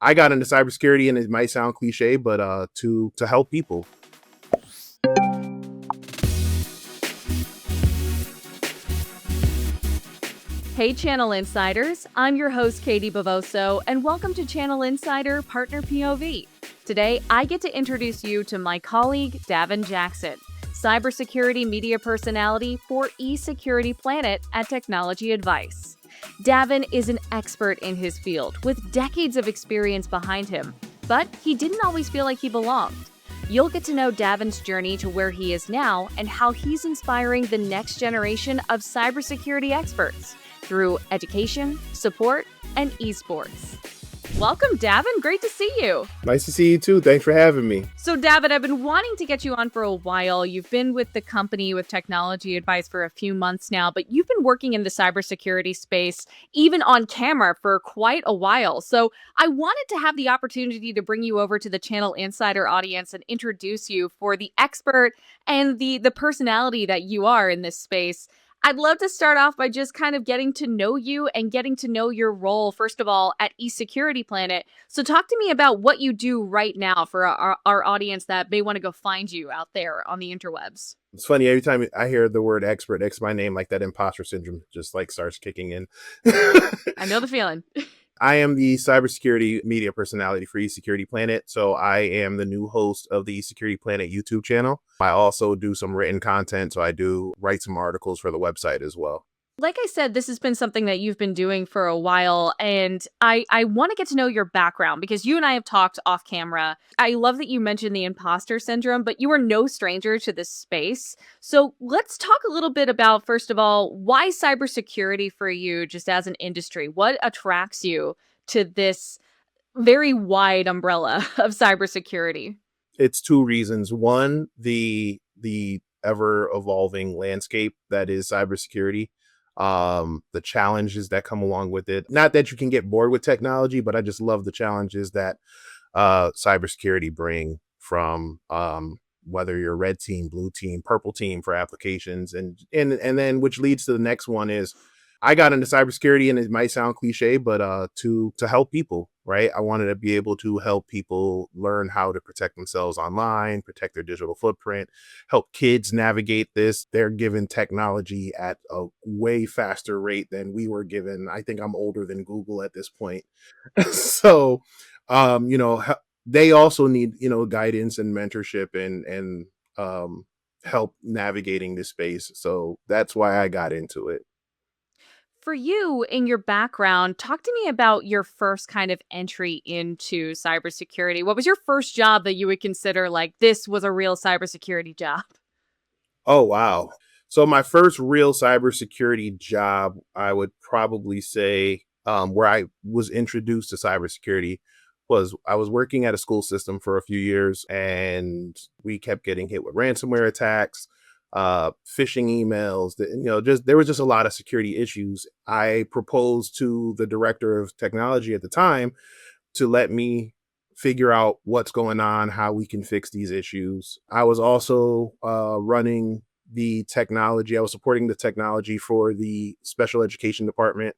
I got into cybersecurity, and it might sound cliche, but to help people. Hey, Channel Insiders. I'm your host, Katie Bavoso, and welcome to Channel Insider Partner POV. Today, I get to introduce you to my colleague, Davin Jackson, cybersecurity media personality for eSecurity Planet at Technology Advice. Davin is an expert in his field with decades of experience behind him, but he didn't always feel like he belonged. You'll get to know Davin's journey to where he is now and how he's inspiring the next generation of cybersecurity experts through education, support, and eSports. Welcome, Davin. Great to see you. Nice to see you too. Thanks for having me. So, Davin, I've been wanting to get you on for a while. You've been with the company with Technology Advice for a few months now, but you've been working in the cybersecurity space, even on camera, for quite a while. So I wanted to have the opportunity to bring you over to the Channel Insider audience and introduce you for the expert and the personality that you are in this space. I'd love to start off by just kind of getting to know you and getting to know your role, first of all, at eSecurity Planet. So talk to me about what you do right now for our audience that may want to go find you out there on the interwebs. It's funny, every time I hear the word expert next to my name, like that imposter syndrome just like starts kicking in. I know the feeling. I am the cybersecurity media personality for eSecurity Planet. So I am the new host of the eSecurity Planet YouTube channel. I also do some written content. So I do write some articles for the website as well. Like I said, this has been something that you've been doing for a while, and I want to get to know your background because you and I have talked off camera. I love that you mentioned the imposter syndrome, but you are no stranger to this space. So let's talk a little bit about, first of all, why cybersecurity for you just as an industry? What attracts you to this very wide umbrella of cybersecurity? It's two reasons. One, the ever evolving landscape that is cybersecurity. The challenges that come along with it. Not that you can get bored with technology, but I just love the challenges that cybersecurity bring from whether you're red team, blue team, purple team for applications, and then which leads to the next one is I got into cybersecurity, and it might sound cliche, but to help people, right? I wanted to be able to help people learn how to protect themselves online, protect their digital footprint, help kids navigate this. They're given technology at a way faster rate than we were given. I think I'm older than Google at this point. So, they also need, guidance and mentorship and help navigating this space. So that's why I got into it. For you, in your background, talk to me about your first kind of entry into cybersecurity. What was your first job that you would consider like this was a real cybersecurity job? Oh, wow. So my first real cybersecurity job, I would probably say, where I was introduced to cybersecurity was I was working at a school system for a few years, and we kept getting hit with ransomware attacks, phishing emails, just there was just a lot of security issues. I proposed to the director of technology at the time to let me figure out what's going on, how we can fix these issues. I was also running the technology. I was supporting the technology for the special education department.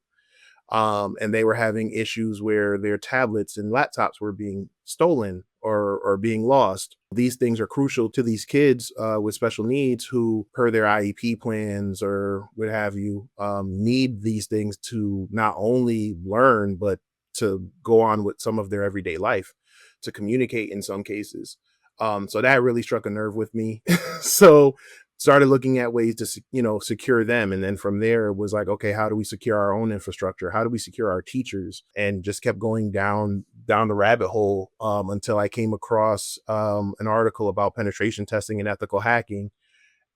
And they were having issues where their tablets and laptops were being stolen or being lost. These things are crucial to these kids with special needs who, per their IEP plans or what have you, need these things to not only learn, but to go on with some of their everyday life, to communicate in some cases. So that really struck a nerve with me. So started looking at ways to, secure them. And then from there it was like, okay, how do we secure our own infrastructure? How do we secure our teachers? And just kept going down the rabbit hole until I came across an article about penetration testing and ethical hacking.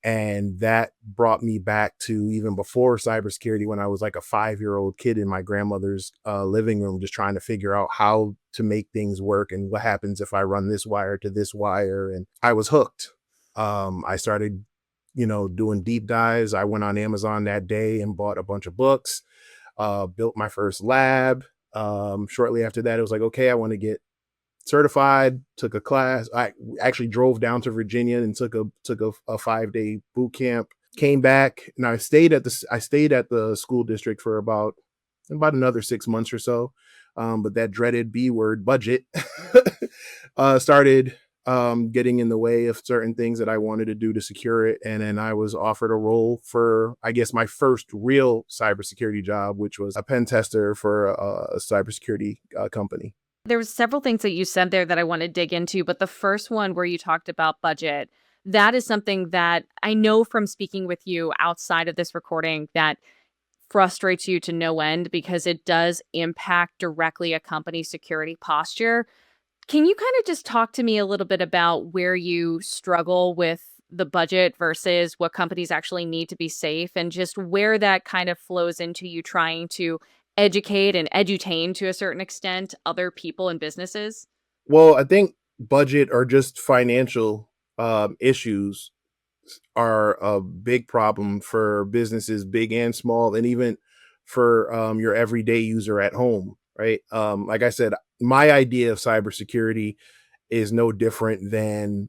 And that brought me back to even before cybersecurity, when I was like a 5-year-old kid in my grandmother's living room, just trying to figure out how to make things work and what happens if I run this wire to this wire. And I was hooked. I started doing deep dives. I went on Amazon that day and bought a bunch of books, built my first lab. Shortly after that, it was like, okay, I want to get certified, took a class. I actually drove down to Virginia and took a 5-day boot camp, came back, and I stayed at the school district for about another 6 months or so. but that dreaded B word, budget, started getting in the way of certain things that I wanted to do to secure it. And then I was offered a role for, I guess, my first real cybersecurity job, which was a pen tester for a cybersecurity company. There was several things that you said there that I want to dig into, but the first one where you talked about budget, that is something that I know from speaking with you outside of this recording that frustrates you to no end because it does impact directly a company's security posture. Can you kind of just talk to me a little bit about where you struggle with the budget versus what companies actually need to be safe and just where that kind of flows into you trying to educate and edutain to a certain extent other people and businesses? Well, I think budget or just financial issues are a big problem for businesses, big and small, and even for your everyday user at home, right? Like I said, my idea of cybersecurity is no different than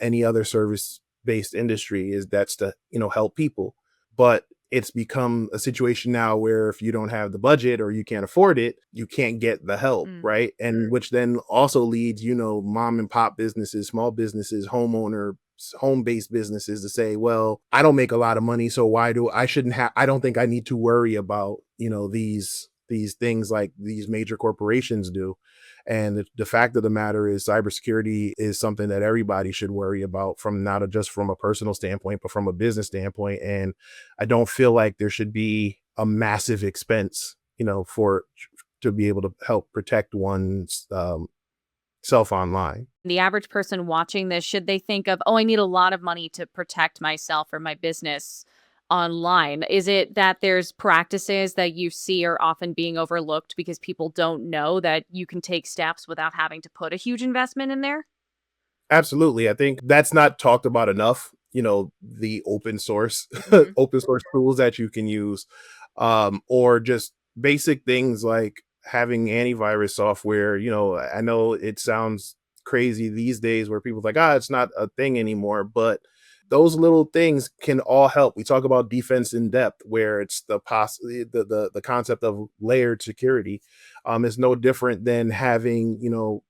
any other service based industry. Is that's to help people, but it's become a situation now where if you don't have the budget or you can't afford it, you can't get the help, Mm. right? And which then also leads mom and pop businesses, small businesses, home based businesses to say, well, I don't make a lot of money, so why do I shouldn't have I don't think I need to worry about these things like these major corporations do. And the fact of the matter is cybersecurity is something that everybody should worry about, from not just from a personal standpoint, but from a business standpoint. And I don't feel like there should be a massive expense, for to be able to help protect one's self online. The average person watching this, should they think of, oh, I need a lot of money to protect myself or my business online? Is it that there's practices that you see are often being overlooked because people don't know that you can take steps without having to put a huge investment in there? Absolutely. I think that's not talked about enough. The open source, Mhm. open source tools that you can use, or just basic things like having antivirus software. I know it sounds crazy these days where people are like, it's not a thing anymore, but those little things can all help. We talk about defense in depth, where it's the concept of layered security. Is no different than having,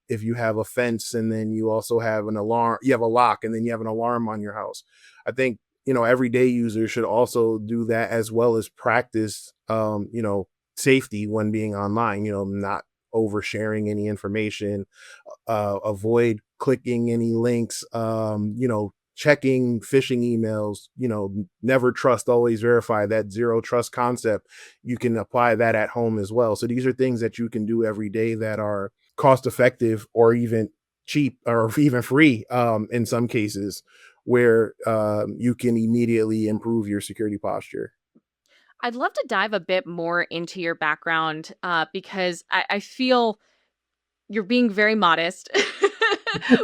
if you have a fence and then you also have an alarm, you have a lock and then you have an alarm on your house. I think, everyday users should also do that, as well as practice, safety when being online, not oversharing any information, avoid clicking any links, checking phishing emails, never trust, always verify, that zero trust concept. You can apply that at home as well. So these are things that you can do every day that are cost effective or even cheap or even free, in some cases, where you can immediately improve your security posture. I'd love to dive a bit more into your background because I feel you're being very modest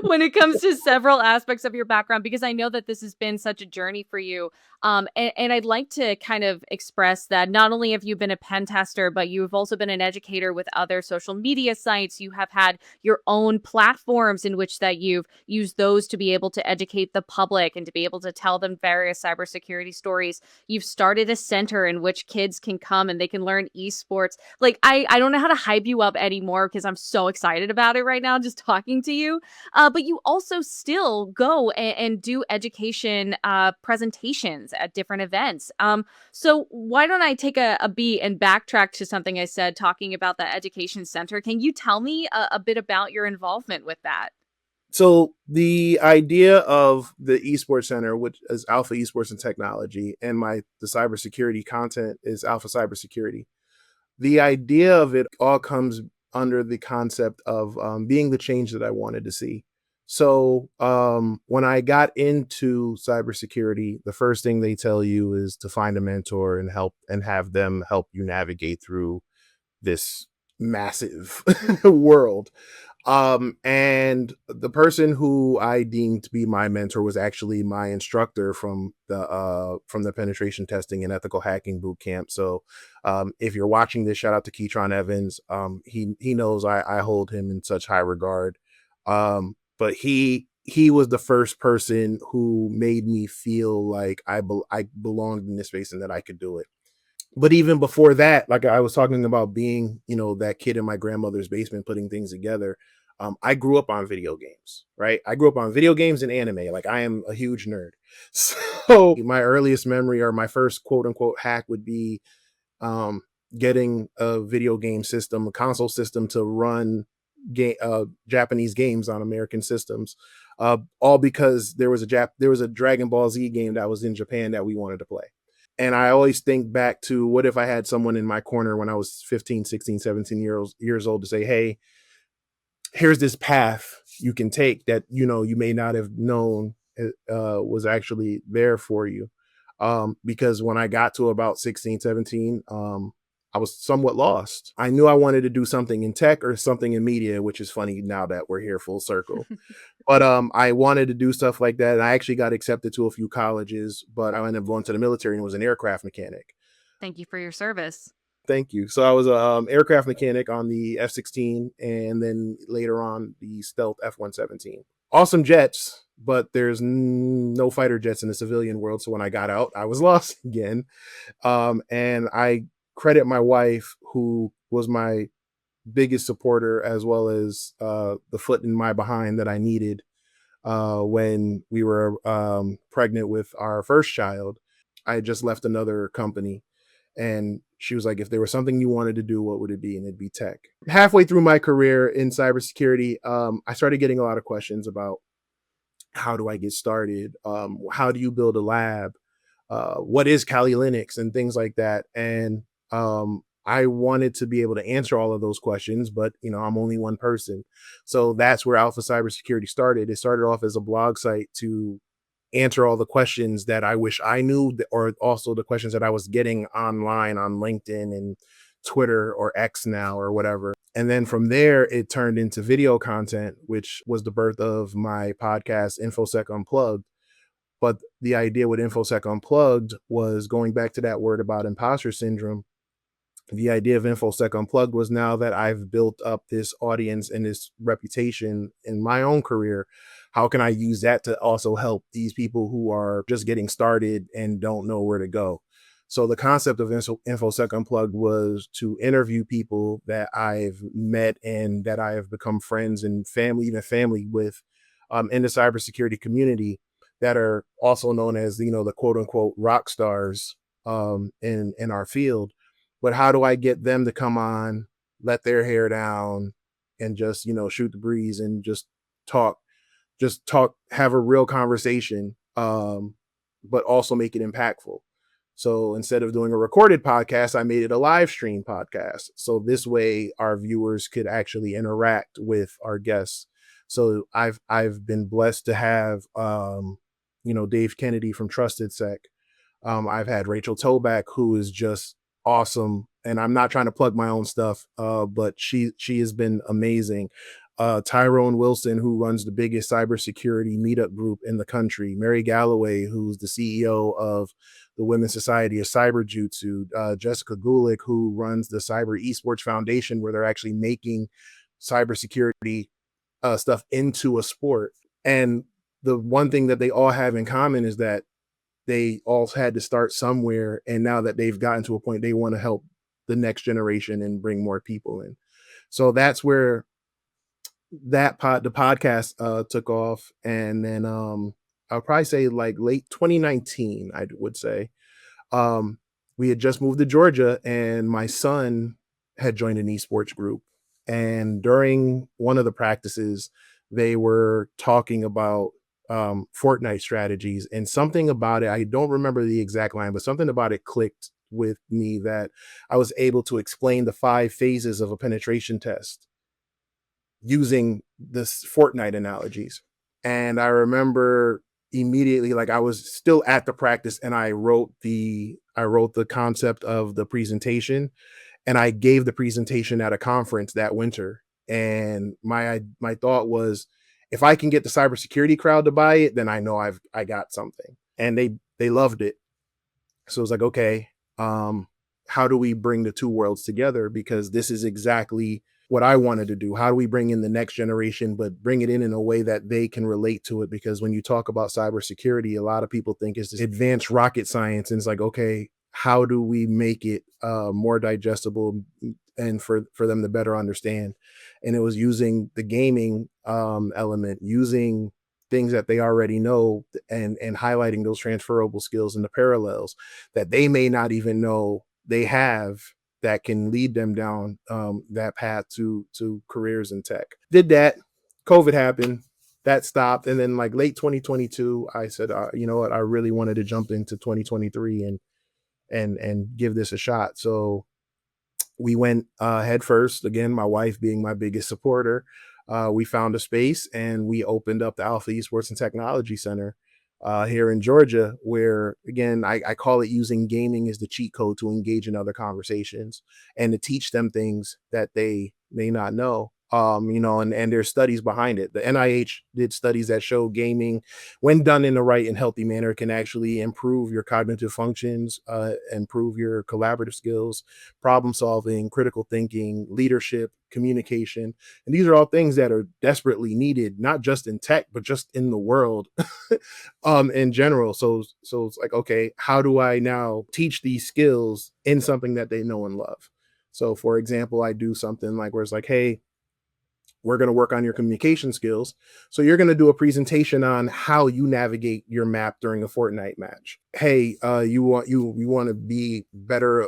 when it comes to several aspects of your background because I know that this has been such a journey for you. And I'd like to kind of express that not only have you been a pen tester, but you've also been an educator with other social media sites. You have had your own platforms in which that you've used those to be able to educate the public and to be able to tell them various cybersecurity stories. You've started a center in which kids can come and they can learn esports. Like I don't know how to hype you up anymore because I'm so excited about it right now just talking to you. But you also still go and do education presentations at different events. So why don't I take a beat and backtrack to something I said talking about the education center? Can you tell me a bit about your involvement with that? So the idea of the esports center, which is Alpha Esports and Technology, and the cybersecurity content is Alpha Cybersecurity. The idea of it all comes under the concept of being the change that I wanted to see. So when I got into cybersecurity, the first thing they tell you is to find a mentor and have them help you navigate through this massive world. And the person who I deemed to be my mentor was actually my instructor from the penetration testing and ethical hacking boot camp. So if you're watching this, shout out to Keytron Evans. He knows I hold him in such high regard. But he was the first person who made me feel like I belonged in this space and that I could do it. But even before that, like I was talking about being, that kid in my grandmother's basement putting things together. I grew up on video games, right? I grew up on video games and anime. Like I am a huge nerd. So my earliest memory or my first quote unquote hack would be um, getting a video game system, a console system to run Japanese games on American systems. All because there was a Dragon Ball Z game that was in Japan that we wanted to play. And I always think back to what if I had someone in my corner when I was 15, 16, 17 years old to say, hey, here's this path you can take that, you may not have known was actually there for you. Because when I got to about 16, 17, I was somewhat lost. I knew I wanted to do something in tech or something in media, which is funny now that we're here full circle. But I wanted to do stuff like that. And I actually got accepted to a few colleges, but I ended up going to the military and was an aircraft mechanic. Thank you for your service. Thank you. So I was a aircraft mechanic on the F-16 and then later on the stealth F-117. Awesome jets, but there's no fighter jets in the civilian world. So when I got out, I was lost again. And I credit my wife, who was my biggest supporter, as well as the foot in my behind that I needed when we were pregnant with our first child. I had just left another company, and she was like, if there was something you wanted to do, what would it be? And it'd be tech. Halfway through my career in cybersecurity, I started getting a lot of questions about how do I get started? How do you build a lab? What is Kali Linux and things like that? And I wanted to be able to answer all of those questions, but I'm only one person. So that's where Alpha Cybersecurity started. It started off as a blog site to answer all the questions that I wish I knew, or also the questions that I was getting online on LinkedIn and Twitter or X now or whatever. And then from there, it turned into video content, which was the birth of my podcast, InfoSec Unplugged. But the idea with InfoSec Unplugged was going back to that word about imposter syndrome. The idea of InfoSec Unplugged was, now that I've built up this audience and this reputation in my own career, how can I use that to also help these people who are just getting started and don't know where to go? So the concept of InfoSec Unplugged was to interview people that I've met and that I have become friends and family, even family with, in the cybersecurity community, that are also known as, the quote unquote rock stars in our field. But how do I get them to come on, let their hair down, and just, shoot the breeze and talk, just talk, have a real conversation, but also make it impactful. So instead of doing a recorded podcast, I made it a live stream podcast. So this way our viewers could actually interact with our guests. So I've been blessed to have, Dave Kennedy from Trusted Sec. I've had Rachel Toback, who is just awesome. And I'm not trying to plug my own stuff, but she has been amazing. Tyrone Wilson, who runs the biggest cybersecurity meetup group in the country. Mary Galloway, who's the CEO of the Women's Society of Cyberjutsu. Jessica Gulick, who runs the Cyber eSports Foundation, where they're actually making cybersecurity stuff into a sport. And the one thing that they all have in common is that they all had to start somewhere. And now that they've gotten to a point, they want to help the next generation and bring more people in. So that's where the podcast took off. And then I'll probably say like late 2019, I would say. We had just moved to Georgia and my son had joined an eSports group. And during one of the practices, they were talking about Fortnite strategies, and something about it, I don't remember the exact line, but something about it clicked with me that I was able to explain the 5 phases of a penetration test using this Fortnite analogies. And I remember immediately, like I was still at the practice and I wrote the concept of the presentation, and I gave the presentation at a conference that winter. And my thought was, if I can get the cybersecurity crowd to buy it, then I know I got something. And they loved it. So it was like, okay, how do we bring the two worlds together? Because this is exactly what I wanted to do. How do we bring in the next generation, but bring it in a way that they can relate to it? Because when you talk about cybersecurity, a lot of people think it's this advanced rocket science. And it's like, okay, how do we make it more digestible and for them to better understand. And it was using the gaming element, using things that they already know, and highlighting those transferable skills and the parallels that they may not even know they have, that can lead them down that path to careers in tech. Did that. COVID happened. That stopped, and then like late 2022, I said, you know what, I really wanted to jump into 2023 and give this a shot. So we went head first. Again, my wife being my biggest supporter. We found a space and we opened up the Alpha Esports and Technology Center here in Georgia, where again, I call it using gaming as the cheat code to engage in other conversations and to teach them things that they may not know. And there's studies behind it. The NIH did studies that show gaming, when done in the right and healthy manner, can actually improve your cognitive functions, improve your collaborative skills, problem solving, critical thinking, leadership, communication. And these are all things that are desperately needed, not just in tech, but just in the world in general. So it's like, okay, how do I now teach these skills in something that they know and love? So for example, I do something like where it's like, hey, we're going to work on your communication skills. So you're going to do a presentation on how you navigate your map during a Fortnite match. Hey, you want to be better,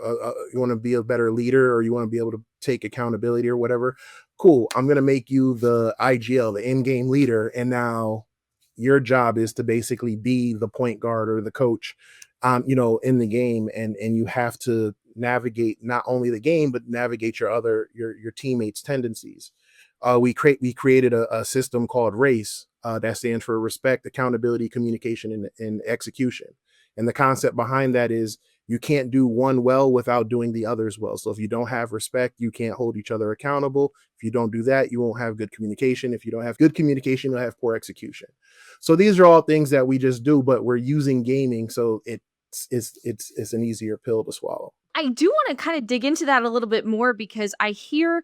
you want to be a better leader, or you want to be able to take accountability or whatever. Cool. I'm going to make you the IGL, the in-game leader, and now your job is to basically be the point guard or the coach, in the game, and you have to navigate not only the game but navigate your teammates' tendencies. We created a system called RACE, that stands for respect, accountability, communication, and execution. And the concept behind that is you can't do one well without doing the others well. So if you don't have respect, you can't hold each other accountable. If you don't do that, you won't have good communication. If you don't have good communication, you'll have poor execution. So these are all things that we just do, but we're using gaming, so it's an easier pill to swallow. I do want to kind of dig into that a little bit more because I hear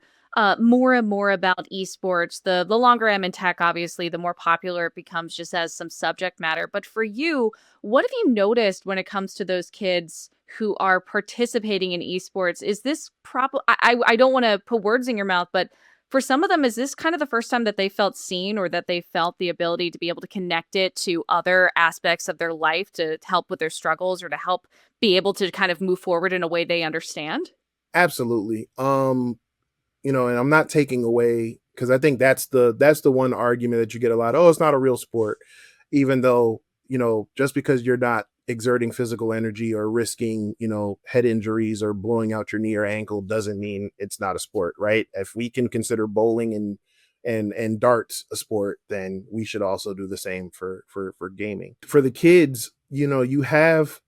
more and more about esports. The longer I'm in tech, obviously, the more popular it becomes just as some subject matter. But for you, what have you noticed when it comes to those kids who are participating in esports? Is this I don't want to put words in your mouth, but for some of them, is this kind of the first time that they felt seen or that they felt the ability to be able to connect it to other aspects of their life to help with their struggles or to help be able to kind of move forward in a way they understand? Absolutely. And I'm not taking away, because I think that's the one argument that you get a lot. Oh, it's not a real sport, even though just because you're not exerting physical energy or risking head injuries or blowing out your knee or ankle doesn't mean it's not a sport, right? If we can consider bowling and darts a sport, then we should also do the same for gaming. For the kids, you have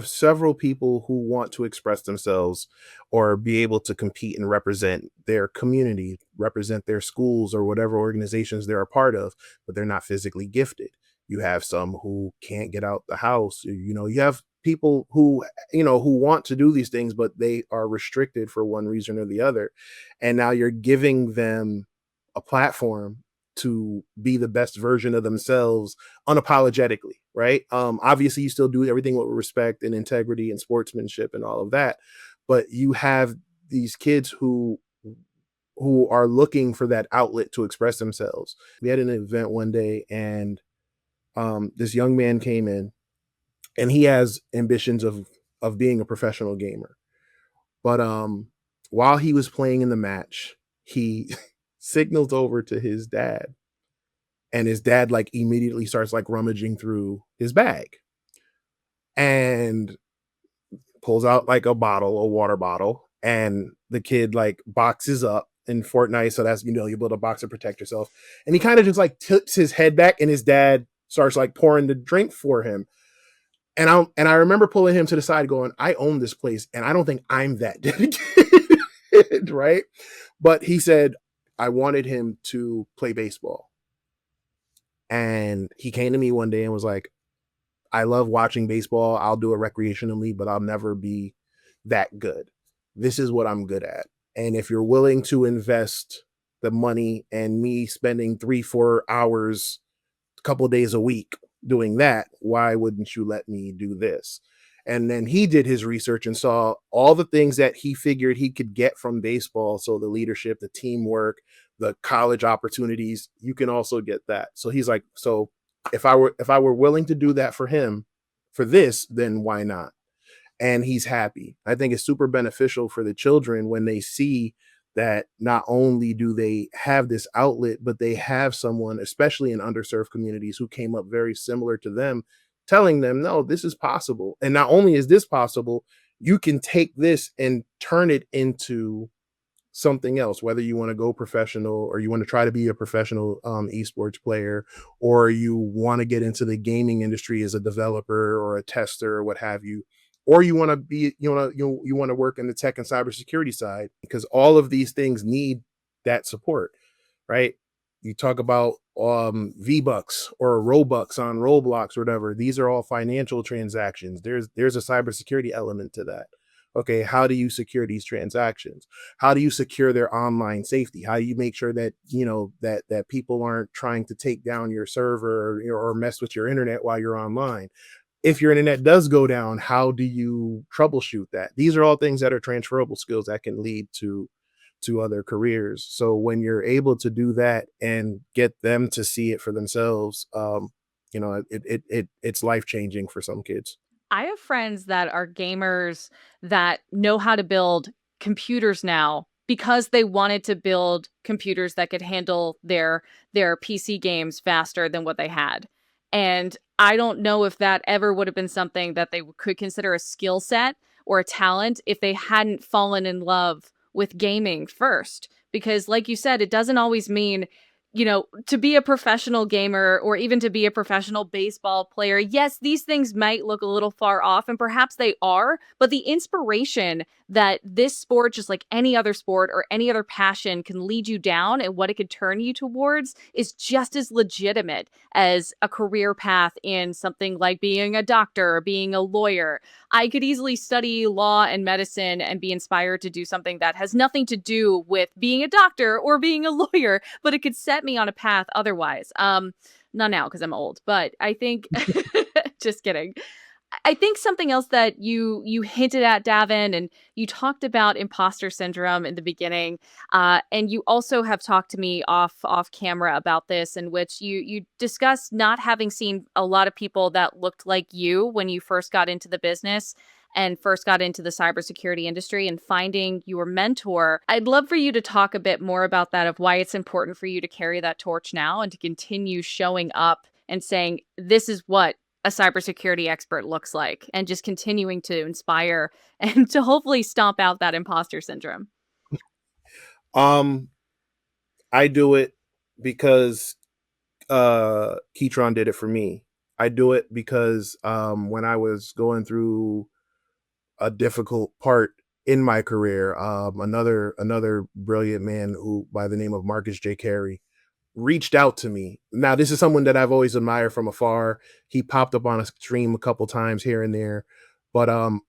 several people who want to express themselves or be able to compete and represent their community, represent their schools or whatever organizations they're a part of, but they're not physically gifted. You have some who can't get out the house. You have people who want to do these things, but they are restricted for one reason or the other. And now you're giving them a platform to be the best version of themselves unapologetically, right? Obviously you still do everything with respect and integrity and sportsmanship and all of that, but you have these kids who are looking for that outlet to express themselves. We had an event one day, and this young man came in, and he has ambitions of being a professional gamer. But while he was playing in the match, he signals over to his dad, and his dad like immediately starts like rummaging through his bag and pulls out like a water bottle, and the kid like boxes up in Fortnite. So that's, you build a box to protect yourself. And he kind of just like tips his head back, and his dad starts like pouring the drink for him. And I remember pulling him to the side going, I own this place and I don't think I'm that dedicated. Right. But he said, I wanted him to play baseball. And he came to me one day and was like, I love watching baseball. I'll do it recreationally, but I'll never be that good. This is what I'm good at. And if you're willing to invest the money and me spending 3-4 hours a couple days a week doing that, why wouldn't you let me do this? And then he did his research and saw all the things that he figured he could get from baseball. So the leadership, the teamwork, the college opportunities, you can also get that. So he's like, so if I were willing to do that for him for this, then why not? And he's happy. I think it's super beneficial for the children when they see that not only do they have this outlet, but they have someone, especially in underserved communities, who came up very similar to them, telling them, no, this is possible. And not only is this possible, you can take this and turn it into something else, whether you want to go professional or you want to try to be a professional esports player, or you want to get into the gaming industry as a developer or a tester or what have you, or you want to be, you want to work in the tech and cybersecurity side, because all of these things need that support, right? You talk about V-Bucks or Robux on Roblox or whatever. These are all financial transactions. There's a cybersecurity element to that. Okay, how do you secure these transactions? How do you secure their online safety? How do you make sure that that people aren't trying to take down your server or mess with your internet while you're online? If your internet does go down, how do you troubleshoot that? These are all things that are transferable skills that can lead to other careers. So when you're able to do that and get them to see it for themselves, it's life changing for some kids. I have friends that are gamers that know how to build computers now because they wanted to build computers that could handle their PC games faster than what they had. And I don't know if that ever would have been something that they could consider a skill set or a talent if they hadn't fallen in love with gaming first. Because, like you said, it doesn't always mean to be a professional gamer or even to be a professional baseball player. Yes, these things might look a little far off, and perhaps they are, but the inspiration that this sport, just like any other sport or any other passion, can lead you down and what it could turn you towards is just as legitimate as a career path in something like being a doctor or being a lawyer. I could easily study law and medicine and be inspired to do something that has nothing to do with being a doctor or being a lawyer, but it could set me on a path otherwise. Not now because I'm old, but I think just kidding. I think something else that you hinted at, Davin, and you talked about imposter syndrome in the beginning, and you also have talked to me off camera about this, in which you discussed not having seen a lot of people that looked like you when you first got into the business and first got into the cybersecurity industry and finding your mentor. I'd love for you to talk a bit more about that, of why it's important for you to carry that torch now and to continue showing up and saying, this is what a cybersecurity expert looks like, and just continuing to inspire and to hopefully stomp out that imposter syndrome. Um, I do it because Keytron did it for me. I do it because when I was going through a difficult part in my career, another brilliant man who by the name of Marcus J. Carey reached out to me. Now, this is someone that I've always admired from afar. He popped up on a stream a couple times here and there, but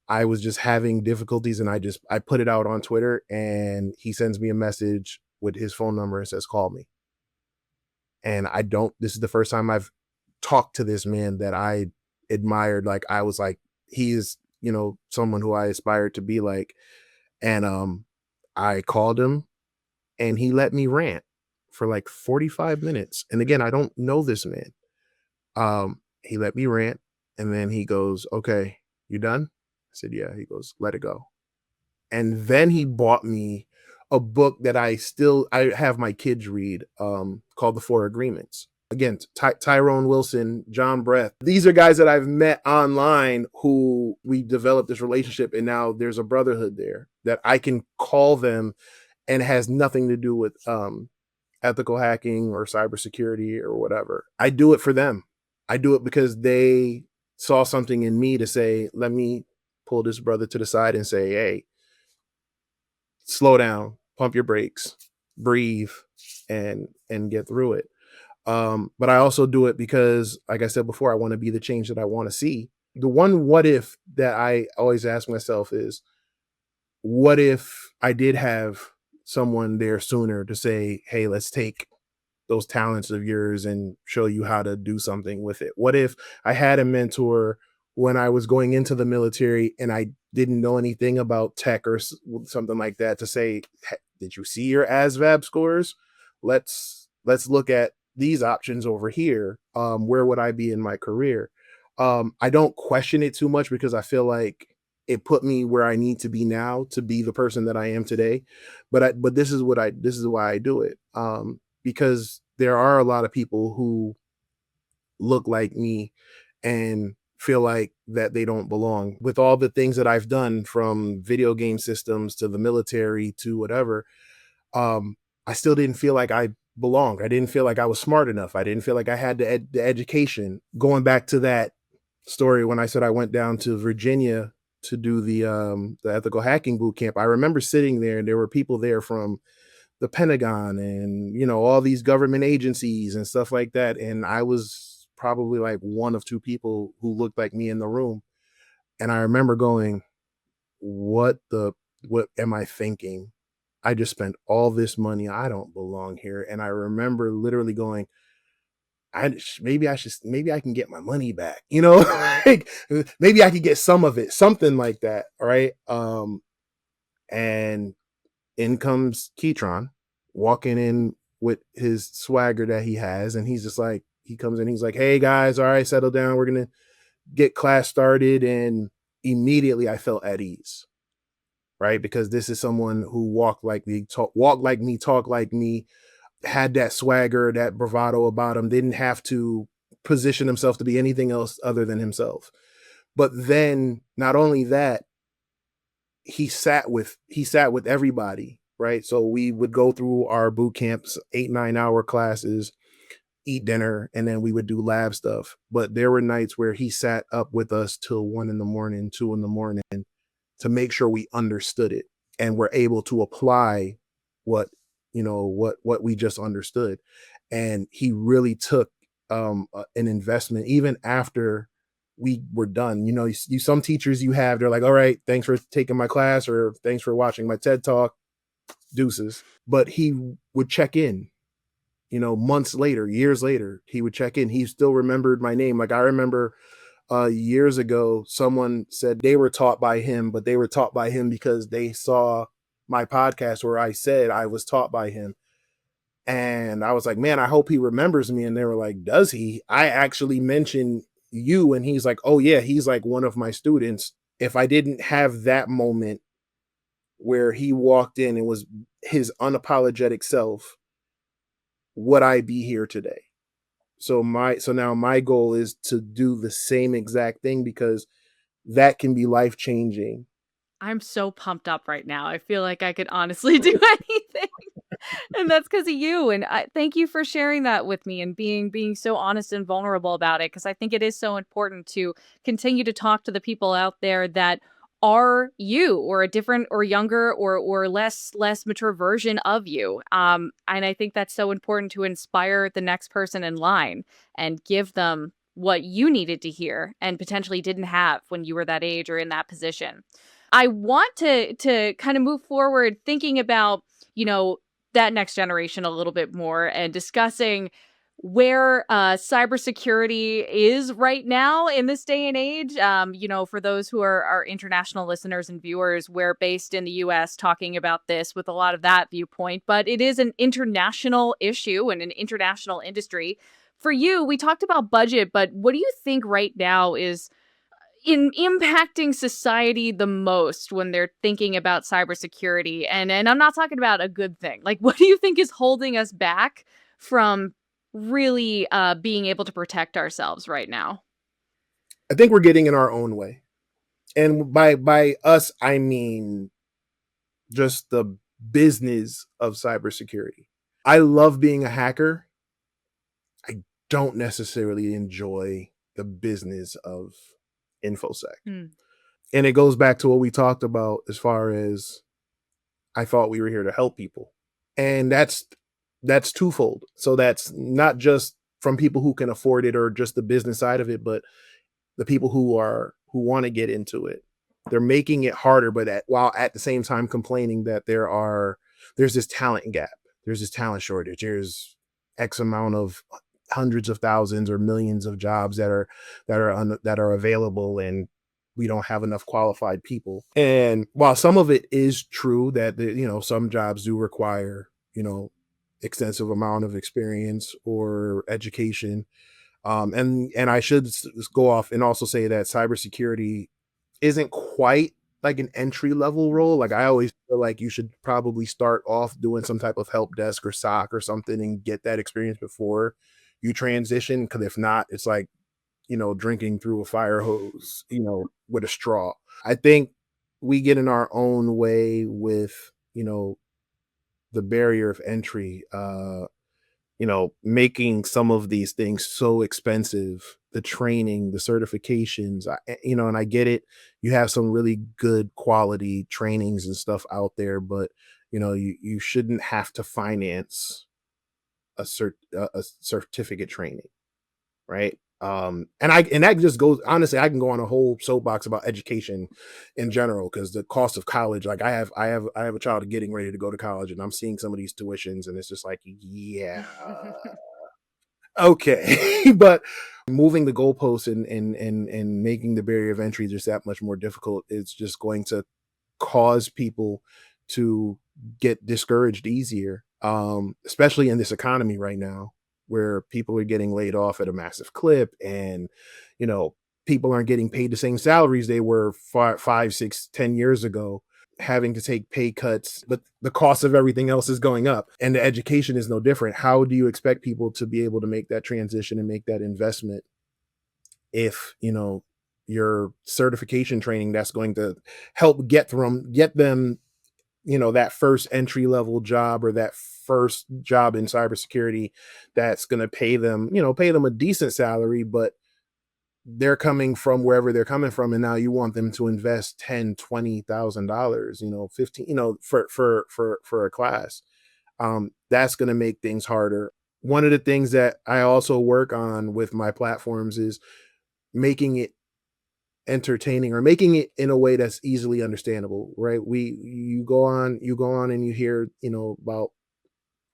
I was just having difficulties, and I put it out on Twitter, and he sends me a message with his phone number and says, "Call me." And I don't. This is the first time I've talked to this man that I admired. Like, I was like, he is, someone who I aspired to be like. And I called him, and he let me rant for like 45 minutes. And again, I don't know this man. He let me rant, and then he goes, "Okay, you done?" I said, "Yeah." He goes, "Let it go." And then he bought me a book that I have my kids read, called The Four Agreements. Again, Tyrone Wilson, John Breath. These are guys that I've met online who we developed this relationship, and now there's a brotherhood there that I can call them, and it has nothing to do with ethical hacking or cybersecurity or whatever. I do it for them. I do it because they saw something in me to say, let me pull this brother to the side and say, hey, slow down, pump your brakes, breathe, and get through it. But I also do it because, like I said before, I want to be the change that I want to see. The one what if that I always ask myself is, what if I did have someone there sooner to say, hey, let's take those talents of yours and show you how to do something with it? What if I had a mentor when I was going into the military and I didn't know anything about tech or something like that to say, did you see your ASVAB scores? Let's look at these options over here. Where would I be in my career? I don't question it too much because I feel like it put me where I need to be now to be the person that I am today. But this is why I do it. Because there are a lot of people who look like me and feel like that they don't belong. With all the things that I've done, from video game systems to the military to whatever, um, I still didn't feel like I belonged. I didn't feel like I was smart enough. I didn't feel like I had the education. Going back to that story when I said I went down to Virginia to do the ethical hacking boot camp, I remember sitting there and there were people there from the Pentagon and, all these government agencies and stuff like that. And I was probably like one of two people who looked like me in the room. And I remember going, what am I thinking? I just spent all this money. I don't belong here. And I remember literally going, maybe I can get my money back, like maybe I could get some of it, something like that. Right. And in comes Keytron walking in with his swagger that he has. And he's just like, he comes in, he's like, hey guys, all right, settle down. We're going to get class started. And immediately I felt at ease, right? Because this is someone who walked like me, talk like me, had that swagger, that bravado about him, didn't have to position himself to be anything else other than himself. But then not only that, he sat with everybody, right? So we would go through our boot camps, 8-9 hour classes, eat dinner, and then we would do lab stuff. But there were nights where he sat up with us till 1 in the morning, 2 in the morning, to make sure we understood it and were able to apply what what we just understood. And he really took an investment even after we were done. Some teachers you have, they're like, all right, thanks for taking my class, or thanks for watching my TED talk, deuces. But he would check in, months later, years later, he would check in. He still remembered my name. Like I remember years ago, someone said they were taught by him, but they were taught by him because they saw my podcast where I said I was taught by him. And I was like, man, I hope he remembers me. And they were like, does he? I actually mentioned you. And he's like, oh yeah, he's like one of my students. If I didn't have that moment where he walked in and was his unapologetic self, would I be here today? So now my goal is to do the same exact thing, because that can be life changing. I'm so pumped up right now. I feel like I could honestly do anything. And that's because of you. And thank you for sharing that with me and being so honest and vulnerable about it. Because I think it is so important to continue to talk to the people out there that are you, or a different or younger or less mature version of you. And I think that's so important to inspire the next person in line and give them what you needed to hear and potentially didn't have when you were that age or in that position. I want to kind of move forward thinking about, you know, that next generation a little bit more and discussing where cybersecurity is right now in this day and age. For those who are our international listeners and viewers, we're based in the US talking about this with a lot of that viewpoint, but it is an international issue and an international industry. For you, we talked about budget, but what do you think right now is in impacting society the most when they're thinking about cybersecurity? And I'm not talking about a good thing. Like, what do you think is holding us back from really being able to protect ourselves right now? I think we're getting in our own way. And by us, I mean just the business of cybersecurity. I love being a hacker. I don't necessarily enjoy the business of InfoSec. Hmm. And it goes back to what we talked about as far as I thought we were here to help people. And that's twofold. So that's not just from people who can afford it or just the business side of it, but the people who want to get into it. They're making it harder, but while at the same time complaining that there's this talent gap, there's this talent shortage, there's X amount of hundreds of thousands or millions of jobs that are available, and we don't have enough qualified people. And while some of it is true that some jobs do require extensive amount of experience or education, and I should go off and also say that cybersecurity isn't quite like an entry level role. Like, I always feel like you should probably start off doing some type of help desk or SOC or something and get that experience before you transition. Because if not, it's like drinking through a fire hose, with a straw. I think we get in our own way with the barrier of entry. Making some of these things so expensive, the training, the certifications, and I get it. You have some really good quality trainings and stuff out there, but you shouldn't have to finance a certificate training, right? And that just goes, honestly, I can go on a whole soapbox about education in general, because the cost of college, like I have a child getting ready to go to college, and I'm seeing some of these tuitions, and it's just like, yeah, okay. But moving the goalposts and making the barrier of entry just that much more difficult, it's just going to cause people to get discouraged easier, especially in this economy right now, where people are getting laid off at a massive clip, and you know people aren't getting paid the same salaries they were 5, 6, 10 years ago, having to take pay cuts, but the cost of everything else is going up, and the education is no different. How do you expect people to be able to make that transition and make that investment if your certification training that's going to help get them that first entry level job, or that first job in cybersecurity, that's going to pay them a decent salary, but they're coming from wherever they're coming from, and now you want them to invest 10, $20,000, 15, for a class. That's going to make things harder. One of the things that I also work on with my platforms is making it entertaining, or making it in a way that's easily understandable, right? You go on and you hear about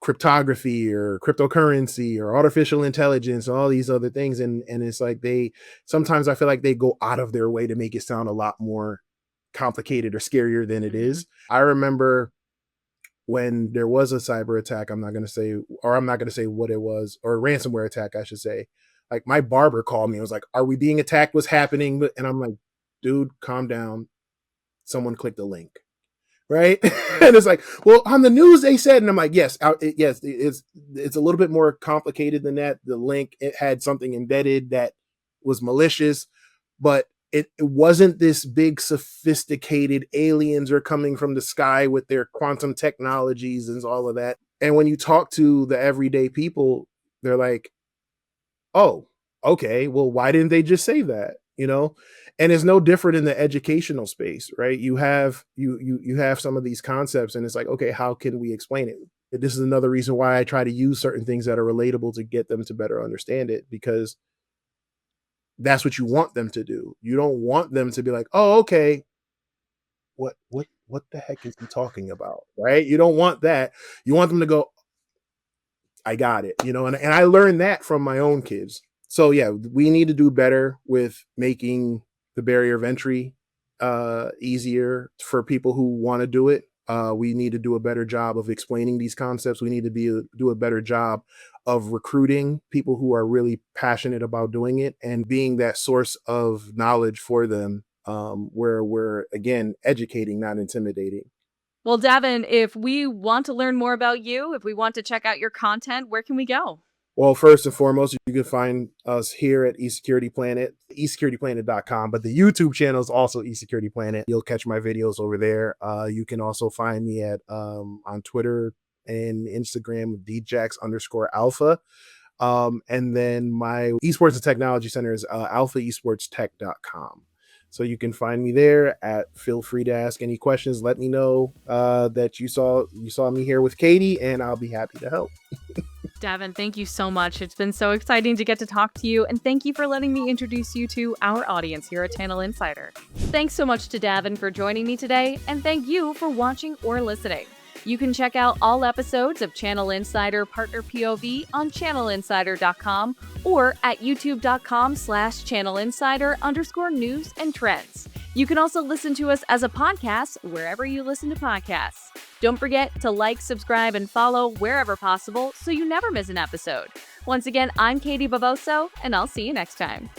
cryptography or cryptocurrency or artificial intelligence, all these other things, and it's like, they sometimes, I feel like they go out of their way to make it sound a lot more complicated or scarier than it Mhm. is. I remember when there was a cyber attack, I'm not going to say what it was, or a ransomware attack, I should say. Like, my barber called me and was like, "Are we being attacked? What's happening?" And I'm like, "Dude, calm down. Someone clicked a link." Right? And it's like, "Well, on the news they said," and I'm like, "Yes, it's a little bit more complicated than that. The link, it had something embedded that was malicious, but it wasn't this big sophisticated aliens are coming from the sky with their quantum technologies and all of that." And when you talk to the everyday people, they're like, "Oh, okay. Well, why didn't they just say that?" And it's no different in the educational space, right? You have some of these concepts, and it's like, okay, how can we explain it? This is another reason why I try to use certain things that are relatable to get them to better understand it, because that's what you want them to do. You don't want them to be like, "Oh, okay, what the heck is he talking about?" Right? You don't want that. You want them to go, "I got it," and I learned that from my own kids. So yeah, we need to do better with making the barrier of entry easier for people who want to do it. We need to do a better job of explaining these concepts. We need to do a better job of recruiting people who are really passionate about doing it, and being that source of knowledge for them, where we're, again, educating, not intimidating. Well, Davin, if we want to learn more about you, if we want to check out your content, where can we go? Well, first and foremost, you can find us here at eSecurity Planet, eSecurityPlanet.com, but the YouTube channel is also eSecurity Planet. You'll catch my videos over there. You can also find me at on Twitter and Instagram, djax_alpha. And then my esports and technology center is alphaesportstech.com. So you can find me there. Feel free to ask any questions. Let me know that you saw me here with Katie, and I'll be happy to help. Davin, thank you so much. It's been so exciting to get to talk to you, and thank you for letting me introduce you to our audience here at Channel Insider. Thanks so much to Davin for joining me today, and thank you for watching or listening. You can check out all episodes of Channel Insider Partner POV on channelinsider.com or at youtube.com/channelinsider_news and trends. You can also listen to us as a podcast wherever you listen to podcasts. Don't forget to like, subscribe, and follow wherever possible so you never miss an episode. Once again, I'm Katie Bavoso, and I'll see you next time.